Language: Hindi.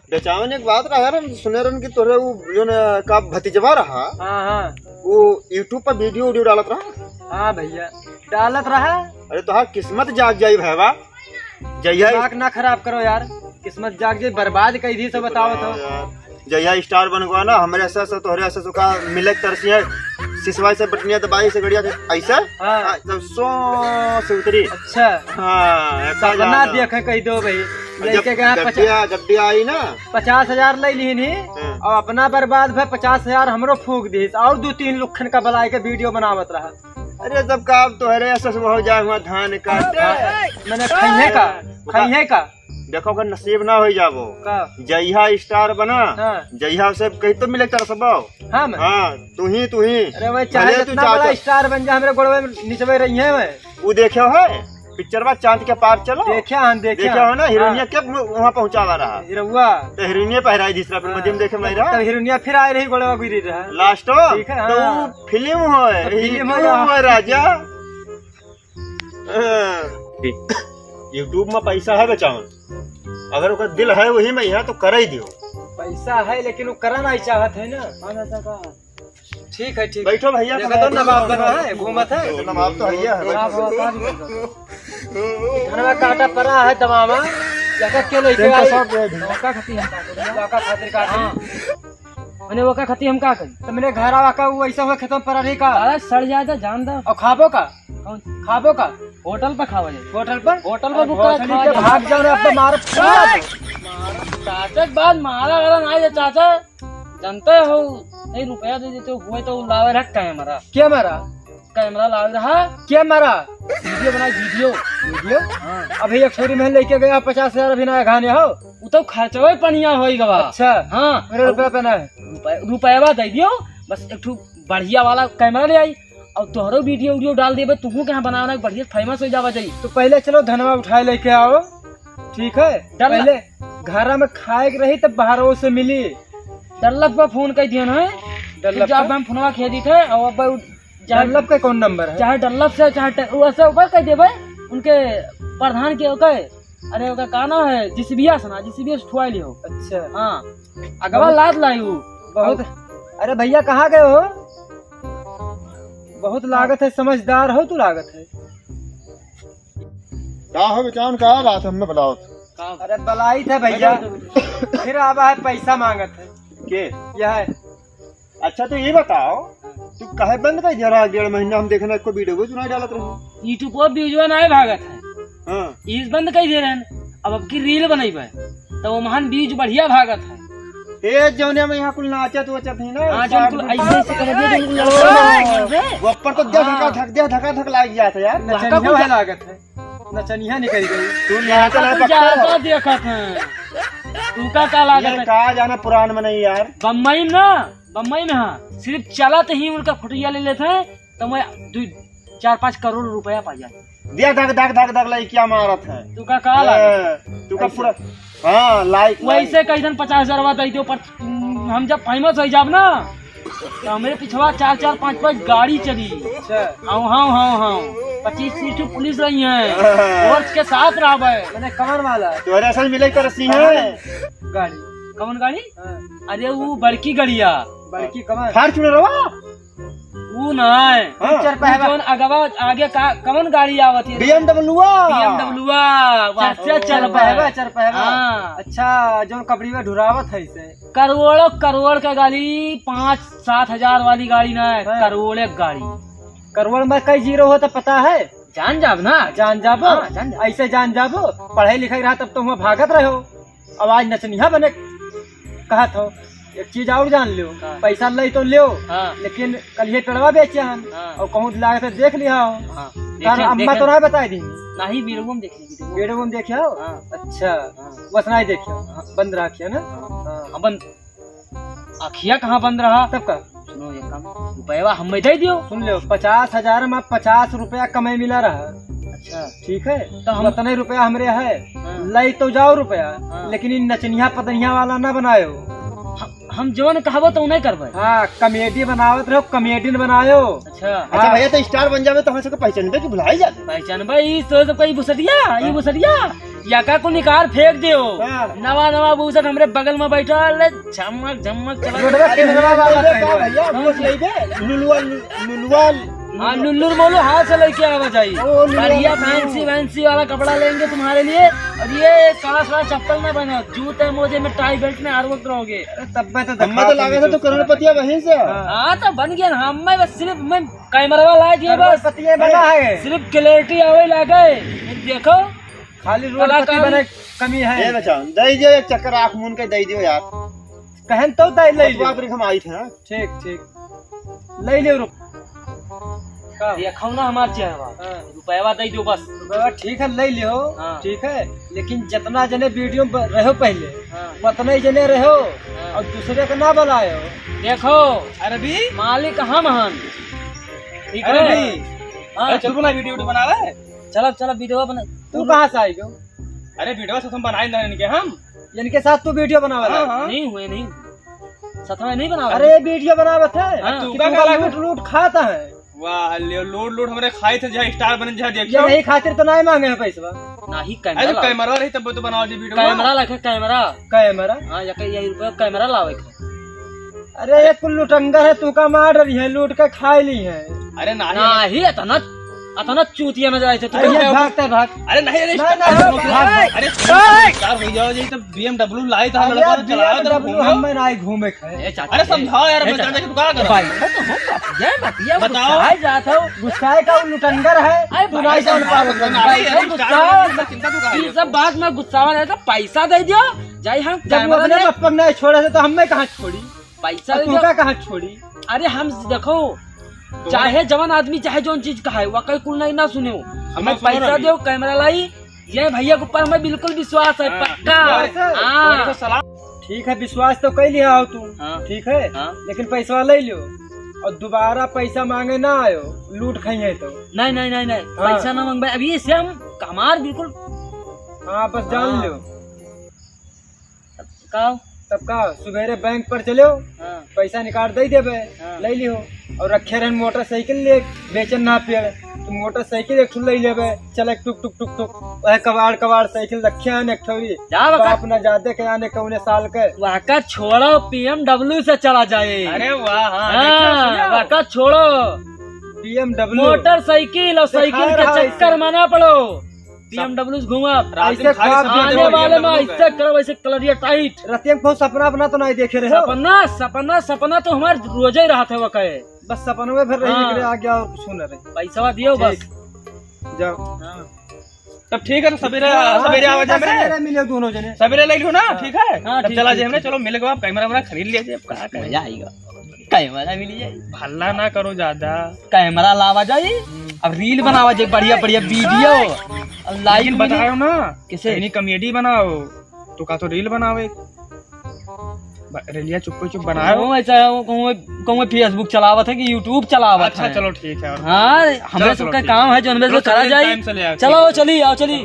बेचावन एक बात रहा यार, हम सुने रहन कि तोरे वो जो न का भतीजवा रहा। हाँ वो यूट्यूब पर वीडियो डालत रहा। हाँ भैया डालत रहा। अरे तोहार किस्मत जाग जाई भैया। जइया दिमाग ना खराब करो यार, किस्मत जाग जाए बर्बाद कई दी से बताओ तो। जइया स्टार बन गवा ना, हमरे ऐसा से तोहरे ऐसा सुखा मिले तरसी है सिसवाई से बटनिया दबाई से गड़िया ऐसा हाँ। जब सो से उतरी। अच्छा हाँ सपना देखे कही दो भाई, लेके गया जब भी आई ना 50,000 ले ली नहीं और अपना बर्बाद भाई 50,000 हमरो फूक दी और 2-3 लुखन का बलाई के वीडियो बनावत रहा। अरे जब का तोहरे ऐसा हो जाए हुआ धान काटे मैंने खइहे का देखो का नसीब ना हो जाबो का जइहा स्टार बना। हाँ। जइहा से कहीं तो मिले तरह सब। हाँ तू ही अरे भाई चाहे जितना बड़ा स्टार बन जा, हमरे गोड़वे में निचवे रही है मैं। वो देखे है पिक्चर में चांद के पार चलो देखा हम देखे हो ना हिरोनिया के वहाँ पहुँचावा रहा हिरुआ तो हिरोनिया पहराई दूसरा फिर मध्यम देखे में रहा तब हिरोनिया फिर आए रही गोड़वा गिरी रहा लास्ट ठीक है, तो हाँ। फिल्म हो राजा। यूट्यूब में पैसा है बचावन, अगर उसका दिल है वही में यहाँ तो कर ही दियो। पैसा है लेकिन वो करना ही चाहत है ना। ठीक है ठीक बैठो भैया, तो नवाब बना है घूमत है नवाब तो भैया है। धनवा काटा पड़ा है तमामा जगह के लेके आई का खाती हम का खातिर का मैंने वो का खाती हम का करी तो मैंने घर आवा का वो ऐसा हुआ खत्म पड़ा नहीं का। अरे सड़ जाए तो जान दो और खाबो का होटल पर खावा जाए होटल पर बुक कर भाग जाओ अब मार चाचा बाद मारा वाला नहीं चाचा जानते हो नहीं रुपया दे देते हुए तो लावे रख कैमरा क्या मारा कैमरा लावे रहा क्या मारा वीडियो बना वीडियो अभी एक छोरी में लेके गया 50,000 अभी नया खाने हो वो तो खर्चवा पनिया हो गवा। अच्छा हाँ मेरे रुपया पे ना रुपया दे दियो बस एक बढ़िया वाला कैमरा ले आई और तोहरो वीडियो डाल देबे तुहू कहाँ बनाना बढ़िया फेमस हो जावा चाहिए। तो पहले चलो धनवा उठाए लेके आओ ठीक है, पहले घर में खाए के रही तब बाहरों से मिली। डल्लब पर फोन कर दिया ना जब हम फोनवा खे दी थे और अब डल्लब का कौन नंबर है चाहे डल्लब से चाहे वैसे ऊपर कह देवे उनके प्रधान के ओके। अरे ओका का नाम है जिसबिया सना जिसबिया ठुआ लियो। अच्छा हाँ अगवा लाद लाई बहुत। अरे भैया कहाँ गए हो? बहुत लागत है, समझदार हो तू लागत है। क्या हो बेचान का बात हमने बताओ। अरे बलाई था भैया फिर आवा है पैसा मांगत है के यह है। अच्छा तो ये बताओ तू कहे बंद कर जरा 1.5 महीना हम देखना इसको वीडियो चुनाव डालत रहो यूट्यूब पर व्यूजवा नहीं भागत है। हाँ इस बंद कर दे रहे अब की रील बनैबे तो वो महान व्यूज बढ़िया भागत है। ए जौने में यहाँ कुल नाचत वचत है ना हां जन कुल ऐसे कर दे वो ऊपर तो धक्का धक लाग जाता यार। नचनिया है लागत है नचनिया निकल गई तू यहाँ तो नहीं ज्यादा देखत है तू का लागत है कहा जाना पुरान में नहीं यार। बम्बई में हाँ सिर्फ चलत ही उनका फुटिया ले लेते हैं तो मैं 4-5 करोड़ रुपया पा जाता। देख धक लाई क्या मारत है तू का लागत तू का पूरा हाँ लाइक वैसे कैसन 50,000 दे दो पर हम जब फेमस हो जाब ना तो हमारे पिछवा 4-5 गाड़ी चली। हाँ 25 सीट पुलिस रही है और के साथ रहा मैंने कमर वाला तो ऐसा मिले कर रसी है गाड़ी कमन गाड़ी। अरे वो बड़की गड़िया बड़की कमर फॉर्च्यूनर वो नहीं अगवा आगे कमन गाड़ी आवत है BMW अच्छा जो कपड़ी में ढुरावत है इसे करोड़ का गाड़ी 5-7 हजार वाली गाड़ी ना है करोड़ गाड़ी। करोड़ में कई जीरो हो तो पता है जान जाबो ऐसे जान जाबो पढ़ाई लिखाई रहा तब तो वहाँ भागत रहो आवाज नचनिया बने कहा था। एक चीज और जान लो पैसा ले तो लियो लेकिन कल ये पेड़वा बेचे हम और कहूँ लागे तो देख लिया हो अम्मा तो नहीं बताई दी नहीं वीडियो में देखियो। अच्छा बस नहीं देखियो बंद रखियो ना बंद आखिया कहाँ बंद रहा तब का सुनो एक काम रुपया हम दे दियो सुन लो 50,000 में 50 रुपया कमाई मिला रहा। अच्छा ठीक है तो हम इतना रुपया हमरे है ले तो जाओ रुपया लेकिन इन नचनिया पतनिया वाला ना बनायो हम जो कहबो तो नहीं करबे। हाँ कॉमेडी बनावत रहो कॉमेडियन बनायो। अच्छा भैया तो स्टार बन जावे तो हम सबको पहचानबे कि भुलाई जाते पहचानबे ई तो कोई बुसटिया यका को निकाल फेंक दियो। हाँ। नवा नवा बूसट हमरे बगल में बैठा ले झमक झमक चला। रोडवा कैमरा वाला भैया घूस लेबे लुलुआ हाँ लुल्लुर बोलो हाथ से लेके आवा चाहिए। ओ, लुल्लुर बढ़िया वाला फैंसी वैंसी वाला कपड़ा लेंगे तुम्हारे लिए। और ये काला साला चप्पल ना पहनो, जूते मोजे में टाई बेल्ट में हर वक्त रहोगे। तब मैं तो लगा था तो करोड़पति वहीं से। हाँ तो बन गया ना। मैं बस सिर्फ मैं कैमरा लाए दिए बस, करोड़पति बना है, सिर्फ क्लैरिटी आवे लगे। देखो खाली रोडपति बने कमी ये है। बचाओ दे दियो एक चक्कर आँख मून के दे दियो यार। कहन तो तय ले लियो। बात हम आई थे ना। ठीक ठीक ले लियो। रुक देखो ना हमार चेहरा, रुपया दे दो बस। बाबा ठीक है ले लियो। हाँ। ठीक है लेकिन जितना जने वीडियो में रहो पहले हाँ। उतना ही जने रहो और दूसरे को ना बुलायो। देखो अरे भी मालिक हम हन, ठीक अरे है। भी हाँ। चल बना वीडियो बना रहा है। चलो चलो वीडियो बना। तू कहाँ से आई गयो? अरे वीडियो से हम बनाए ना इनके हम इनके साथ तू वीडियो बना वाला। नहीं हुए नहीं सच में नहीं बना। अरे वीडियो बनावत है हाँ। कि तू लूट लूट खाता है। वाह लोड लोड हमरे खाए थे जहाँ स्टार बने जहाँ ये देखियो नहीं खातिर तो नहीं मांगे हैं पैसा। नहीं अरे कैमरा कैमरा रही तब तो बनाओ जी वीडियो कैमरा लखे कैमरा। कैमरा हाँ यही रुपया कैमरा लावे के। अरे ये कुल लुटंगर है, तू का मार रही है, लूट के खा ली है। अरे नहीं नहीं अतना चूतिया नजर आई थे तू। अरे भागते भाग। अरे नहीं अरे नहीं, नहीं, भाग। अरे यार हो जाओ जी तब BMW लाई था हम लड़का चलाया था हम नहीं घूमे खाए। ए चाचा, अरे समझाओ यार मैं चाचा तू क्या कर भाई तो हम ये बतिया बताओ। बताओ जाता हूँ। गुस्साए का वो लुटंगर है, तू नहीं जान पाओगे। चिंता तू ये सब बात में गुस्सा में रहता। पैसा दे दियो जाई हम जब वो कैमरा अपने ले। बचपन नहीं छोड़े थे तो हमें कहाँ छोड़ी, पैसा दे तू दियो। का कहाँ छोड़ी। अरे हम देखो चाहे जवान आदमी चाहे जो चीज का है वह कुल नहीं ना सुने। हमें सुनो पैसा अभी। दो कैमरा लाई। ये भैया के ऊपर हमें बिल्कुल विश्वास है पक्का। हाँ ठीक है विश्वास तो कर लिया हो तू। हाँ। ठीक है हाँ। लेकिन पैसा ले लो और दोबारा पैसा मांगे ना आयो, लूट खाइए तो। नहीं नहीं नहीं नहीं हाँ। पैसा ना मांग अभी से हम कमार बिल्कुल। हाँ बस जान हाँ। लो। का तब का सुबेरे बैंक पर चलो, हाँ। पैसा निकाल दे देवे, हाँ। ले लियो। और रखे रहन मोटरसाइकिल ले बेचन ना पेड़ तो मोटरसाइकिल एक ठो ले लेवे। चल एक टुक टुक टुक टुक वह कबाड़ कबाड़ साइकिल रखे हैं एक ठोरी। जा बका बाप न जाते के आने कौने साल के। वहाँ का छोड़ो BMW से चला जाए। अरे वाह हाँ वहाँ का छोड़ो BMW मोटरसाइकिल और साइकिल दिखा के रहा है चक्कर में ना पड़ो। BMW से घूमा ऐसे ख्वाब आने वाले में ऐसे करो वैसे कलरिया टाइट। रतिया को सपना अपना तो नहीं देखे रहे हो। सपना सपना सपना तो हमारे रोजे ही रहा था वो कहे। बस सपनों में फिर रही हाँ। निकले आ गया और कुछ न रही। पैसा दियो बस। जाओ तब ठीक है तो सवेरे सवेरे आवाज है मेरे मिले दोनों जने। सवेरे ले लियो ना ठीक है। हाँ, तब ठीक, चला ठीक, जाए हमने चलो मिल गए आप कैमरा वैमरा खरीद लिया कहा मजा आएगा। कैमरा मिल जाए, हल्ला ना करो ज्यादा। कैमरा लावा जाए, अब रील बनावा जाए बढ़िया बढ़िया वीडियो लाइक लेकिन बताओ ना किसे? इतनी कॉमेडी बनाओ तो का तो रील बनाओ एक रेलिया चुप चुप बनाओ। कहूँ ऐसा कहूँ फेसबुक चलावत है कि यूट्यूब चलावत अच्छा है। चलो ठीक है। हाँ हमारे चलो, सबका ठीक। काम है जो चलो, करा चलो, जाए। टाइम से ले आओ, चलो चलिए आओ चलिए।